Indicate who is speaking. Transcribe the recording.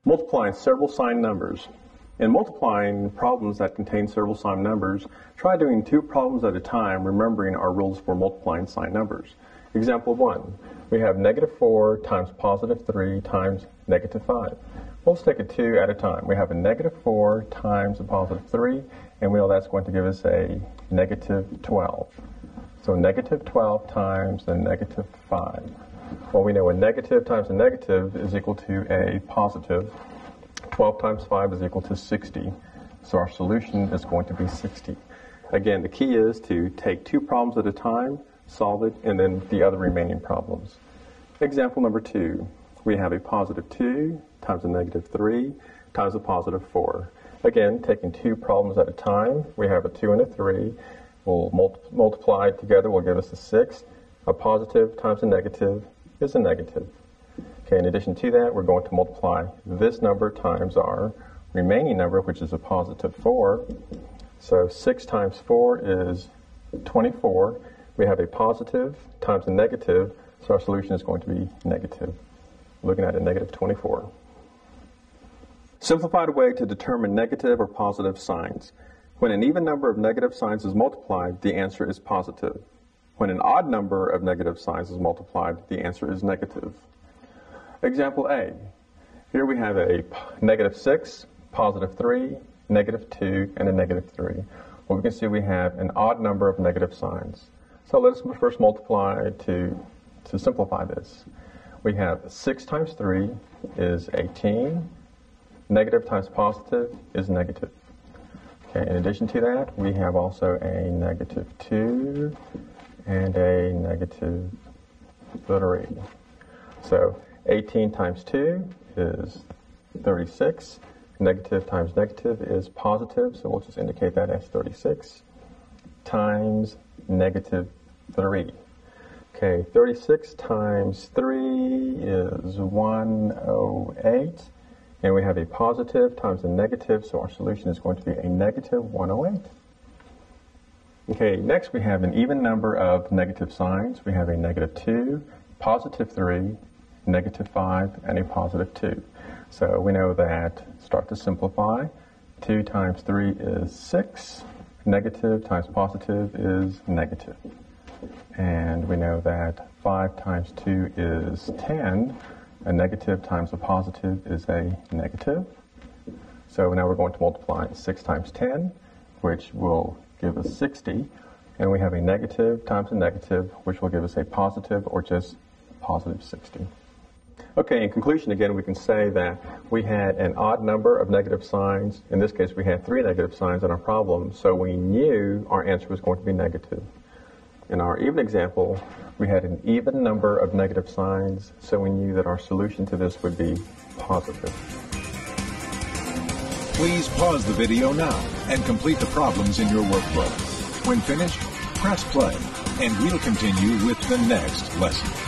Speaker 1: Multiplying several signed numbers. In multiplying problems that contain several signed numbers, try doing 2 problems at a time, remembering our rules for multiplying signed numbers. Example 1. We have -4 times +3 times -5. Well, let's take it 2 at a time. We have a -4 times a +3, and we know that's going to give us a -12. So -12 times the -5. Well, we know a negative times a negative is equal to a positive. 12 times 5 is equal to 60. So our solution is going to be 60. Again, the key is to take 2 problems at a time, solve it, and then the other remaining problems. Example number 2. We have a +2 times a -3 times a +4. Again, taking 2 problems at a time, we have a 2 and a 3. We'll multiply together will give us a 6. A positive times a negative is a negative. Okay, in addition to that, we're going to multiply this number times our remaining number, which is a +4. So 6 times 4 is 24. We have a positive times a negative, so our solution is going to be negative. Looking at a -24. Simplified way to determine negative or positive signs. When an even number of negative signs is multiplied, the answer is positive. When an odd number of negative signs is multiplied, the answer is negative. Example A. Here we have a -6, +3, -2, and a -3. Well, we can see we have an odd number of negative signs. So let's first multiply to simplify this. We have 6 times 3 is 18. Negative times positive is negative. Okay, in addition to that, we have also a -2 and a -3. So 18 times 2 is 36. Negative times negative is positive, so we'll just indicate that as 36 times -3. Okay, 36 times 3 is 108. And we have a positive times a negative, so our solution is going to be a -108. Okay, next we have an even number of negative signs. We have a -2, +3, -5, and a +2. So we know that, start to simplify, 2 times 3 is 6, negative times positive is negative. And we know that 5 times 2 is 10. A negative times a positive is a negative. So now we're going to multiply 6 times 10, which will give us 60. And we have a negative times a negative, which will give us a positive or just positive 60. Okay, in conclusion, again, we can say that we had an odd number of negative signs. In this case, we had 3 negative signs in our problem, so we knew our answer was going to be negative. In our even example, we had an even number of negative signs, so we knew that our solution to this would be positive.
Speaker 2: Please pause the video now and complete the problems in your workbook. When finished, press play, and we'll continue with the next lesson.